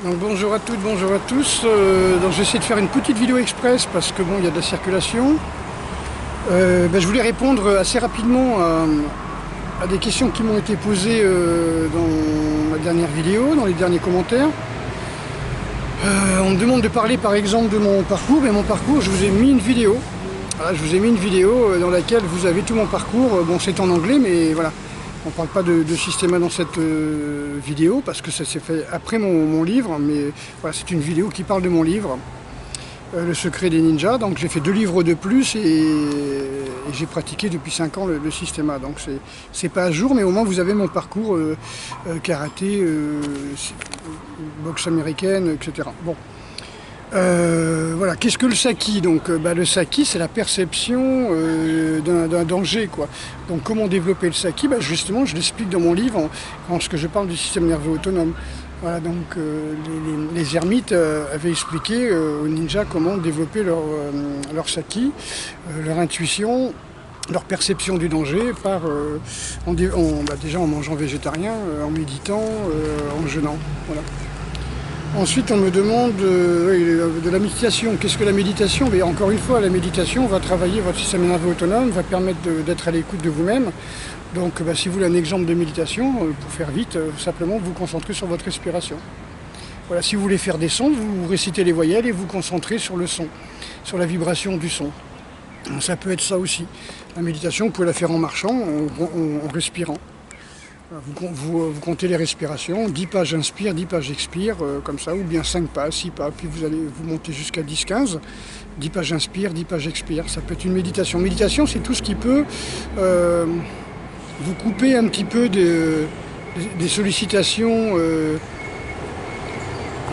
Donc bonjour à toutes, bonjour à tous. Donc j'essaie de faire une petite vidéo express parce que bon, il y a de la circulation. Je voulais répondre assez rapidement à des questions qui m'ont été posées dans ma dernière vidéo, dans les derniers commentaires. On me demande de parler par exemple de mon parcours, mais mon parcours, je vous ai mis une vidéo. Voilà, je vous ai mis une vidéo dans laquelle vous avez tout mon parcours. Bon, c'est en anglais, mais voilà. On ne parle pas de Systema dans cette vidéo parce que ça s'est fait après mon livre, mais voilà, c'est une vidéo qui parle de mon livre, Le secret des ninjas. Donc j'ai fait 2 livres de plus et j'ai pratiqué depuis 5 ans le Systema. Donc c'est pas à jour, mais au moins vous avez mon parcours karaté, boxe américaine, etc. Bon. Voilà, qu'est-ce que le saki? Donc, le saki, c'est la perception d'un danger, quoi. Donc, comment développer le saki? Justement, je l'explique dans mon livre, en ce que je parle du système nerveux autonome. Voilà, donc les ermites avaient expliqué aux ninjas comment développer leur saki, leur intuition, leur perception du danger déjà en mangeant végétarien, en méditant, en jeûnant. Voilà. Ensuite, on me demande de la méditation. Qu'est-ce que la méditation? Mais encore une fois, la méditation va travailler votre système nerveux autonome, va permettre d'être à l'écoute de vous-même. Donc, si vous voulez un exemple de méditation, pour faire vite, simplement vous concentrer sur votre respiration. Voilà, si vous voulez faire des sons, vous récitez les voyelles et vous concentrez sur le son, sur la vibration du son. Ça peut être ça aussi. La méditation, vous pouvez la faire en marchant, en respirant. Vous comptez les respirations, 10 pas j'inspire, 10 pas j'expire, comme ça, ou bien 5 pas, 6 pas, puis vous montez jusqu'à 10, 15, 10 pas j'inspire, 10 pas j'expire. Ça peut être une méditation. Méditation, c'est tout ce qui peut vous couper un petit peu des sollicitations,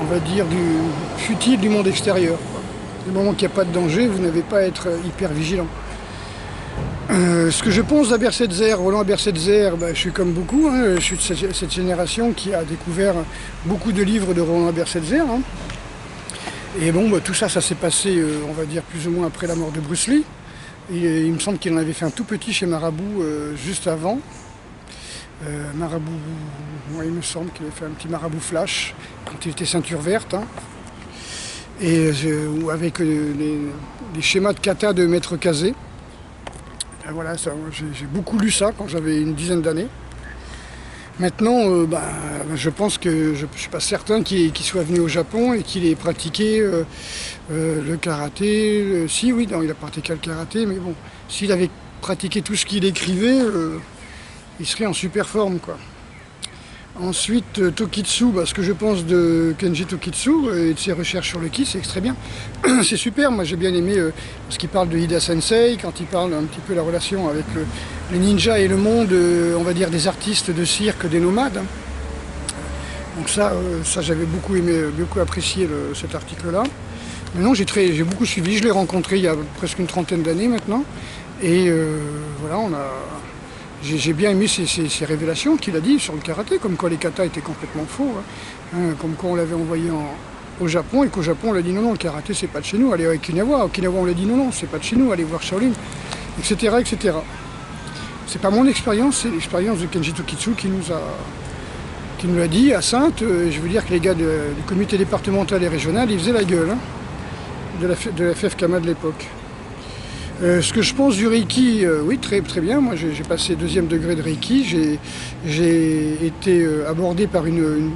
on va dire, futiles du monde extérieur. Du moment qu'il n'y a pas de danger, vous n'avez pas à être hyper vigilant. Ce que je pense d'Abersetzer, Roland Abersetzer, je suis comme beaucoup, je suis de cette génération qui a découvert beaucoup de livres de Roland Abersetzer. Et bon, tout ça s'est passé, on va dire, plus ou moins après la mort de Bruce Lee. Et il me semble qu'il en avait fait un tout petit chez Marabout juste avant. Marabout, il me semble qu'il avait fait un petit Marabout Flash quand il était ceinture verte. Et avec les schémas de kata de Maître Kazé. Voilà, j'ai beaucoup lu ça quand j'avais une dizaine d'années. Maintenant, je pense que je ne suis pas certain qu'il soit venu au Japon et qu'il ait pratiqué le karaté. Si, oui, non, il a pratiqué le karaté, mais bon, s'il avait pratiqué tout ce qu'il écrivait, il serait en super forme, quoi. Ensuite, Tokitsu, ce que je pense de Kenji Tokitsu et de ses recherches sur le ki, c'est très bien. C'est super, moi j'ai bien aimé ce qu'il parle de Ida Sensei, quand il parle un petit peu de la relation avec les ninjas et le monde, on va dire, des artistes de cirque, des nomades. Donc ça j'avais beaucoup aimé, beaucoup apprécié cet article-là. Maintenant j'ai beaucoup suivi, je l'ai rencontré il y a presque une trentaine d'années maintenant. Et voilà, j'ai bien aimé ces révélations qu'il a dit sur le karaté, comme quoi les katas étaient complètement faux, comme quoi on l'avait envoyé au Japon et qu'au Japon on l'a dit non, le karaté c'est pas de chez nous, allez à Okinawa, on l'a dit non, c'est pas de chez nous, allez voir Shaolin, etc. etc. C'est pas mon expérience, c'est l'expérience de Kenji Tokitsu qui nous l'a dit à Saintes. Je veux dire que les gars du comité départemental et régional, ils faisaient la gueule de la FFKMA de l'époque. Ce que je pense du Reiki, oui, très, très bien. Moi, j'ai passé 2e degré de Reiki. J'ai été abordé par une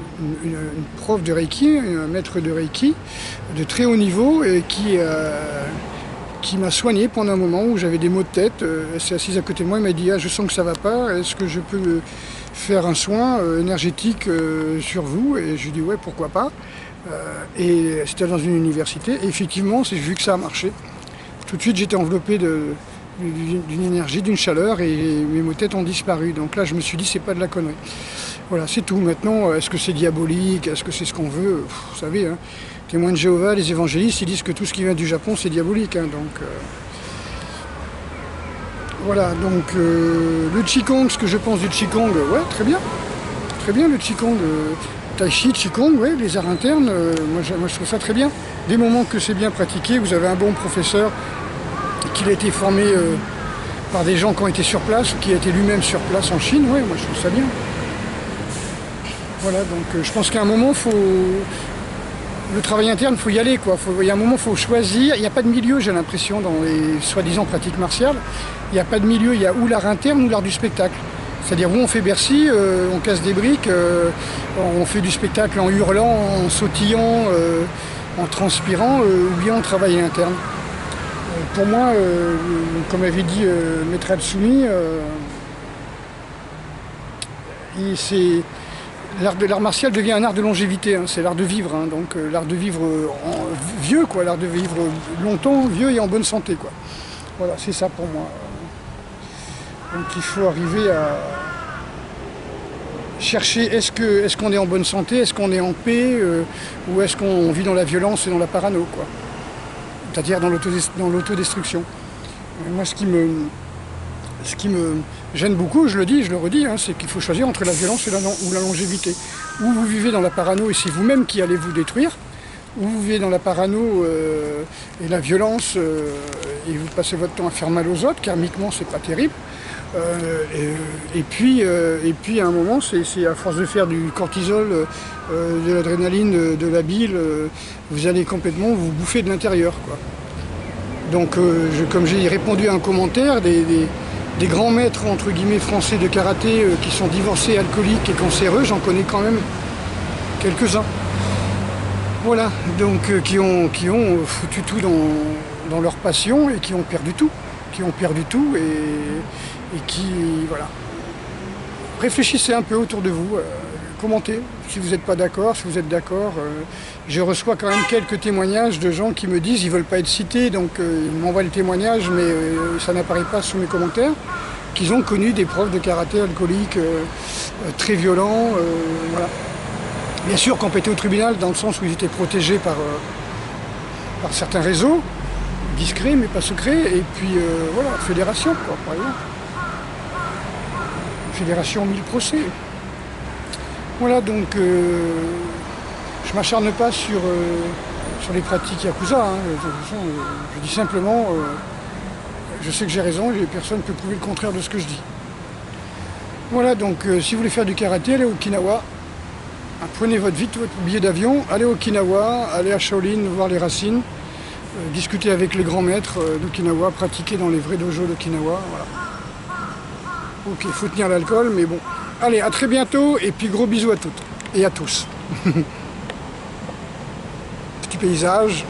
prof de Reiki, un maître de Reiki, de très haut niveau, et qui m'a soigné pendant un moment où j'avais des maux de tête. Elle s'est assise à côté de moi, elle m'a dit « Ah, je sens que ça va pas, est-ce que je peux faire un soin énergétique sur vous ?» Et je lui ai dit « Ouais, pourquoi pas ?» Et c'était dans une université. Et effectivement, j'ai vu que ça a marché. Tout de suite, j'étais enveloppé d'une énergie, d'une chaleur, et mes maux de tête ont disparu. Donc là, je me suis dit, c'est pas de la connerie. Voilà, c'est tout. Maintenant, est-ce que c'est diabolique? Est-ce que c'est ce qu'on veut? Vous savez, témoins de Jéhovah, les évangélistes, ils disent que tout ce qui vient du Japon, c'est diabolique. Voilà, donc le Qigong, ce que je pense du Qigong, ouais, très bien. Très bien, le Qigong. Tai Chi, Qigong, ouais, les arts internes, moi je trouve ça très bien. Dès le moment que c'est bien pratiqué, vous avez un bon professeur, qu'il a été formé par des gens qui ont été sur place, ou qui a été lui-même sur place en Chine, ouais, moi je trouve ça bien. Voilà, donc je pense qu'à un moment, le travail interne, il faut y aller, quoi. Il y a un moment, il faut choisir. Il n'y a pas de milieu, j'ai l'impression, dans les soi-disant pratiques martiales. Il n'y a pas de milieu, il y a ou l'art interne ou l'art du spectacle. C'est-à-dire où on fait Bercy, on casse des briques, on fait du spectacle en hurlant, en sautillant, en transpirant, ou bien on travaille interne. Pour moi, comme avait dit Maître Hatsumi, l'art martial devient un art de longévité, hein, c'est l'art de vivre, hein, donc l'art de vivre vieux, quoi, l'art de vivre longtemps, vieux et en bonne santé, quoi. Voilà, c'est ça pour moi. Donc il faut arriver à chercher, est-ce qu'on est en bonne santé, est-ce qu'on est en paix, ou est-ce qu'on vit dans la violence et dans la parano, quoi. C'est-à-dire dans l'autodestruction. Moi, ce qui me gêne beaucoup, je le dis, je le redis, hein, c'est qu'il faut choisir entre la violence ou la longévité. Ou vous vivez dans la parano et c'est vous-même qui allez vous détruire, ou vous vivez dans la parano et la violence et vous passez votre temps à faire mal aux autres, karmiquement c'est pas terrible. Et puis à un moment, c'est à force de faire du cortisol, de l'adrénaline, de la bile, vous allez complètement vous bouffer de l'intérieur, quoi. Donc comme j'ai répondu à un commentaire, des grands maîtres entre guillemets français de karaté qui sont divorcés, alcooliques et cancéreux, j'en connais quand même quelques-uns. Voilà, donc qui ont foutu tout dans leur passion et qui ont perdu tout. Et qui, voilà. Réfléchissez un peu autour de vous, commentez si vous n'êtes pas d'accord, si vous êtes d'accord. Je reçois quand même quelques témoignages de gens qui me disent ils ne veulent pas être cités, donc ils m'envoient le témoignage, mais ça n'apparaît pas sous mes commentaires, qu'ils ont connu des profs de karaté alcooliques très violents. Voilà. Bien sûr qu'on peut être au tribunal dans le sens où ils étaient protégés par certains réseaux, discrets mais pas secrets, et puis voilà, fédération, quoi, par exemple. Fédération 1000 procès. Voilà, donc je m'acharne pas sur les pratiques Yakuza, hein. Je dis simplement, je sais que j'ai raison et personne ne peut prouver le contraire de ce que je dis. Voilà, donc si vous voulez faire du karaté, allez au Okinawa, prenez vite votre billet d'avion, allez au Okinawa, allez à Shaolin, voir les racines, discuter avec les grands maîtres d'Okinawa, pratiquer dans les vrais dojos d'Okinawa, voilà. Ok, il faut tenir l'alcool, mais bon. Allez, à très bientôt, et puis gros bisous à toutes et à tous. Petit paysage.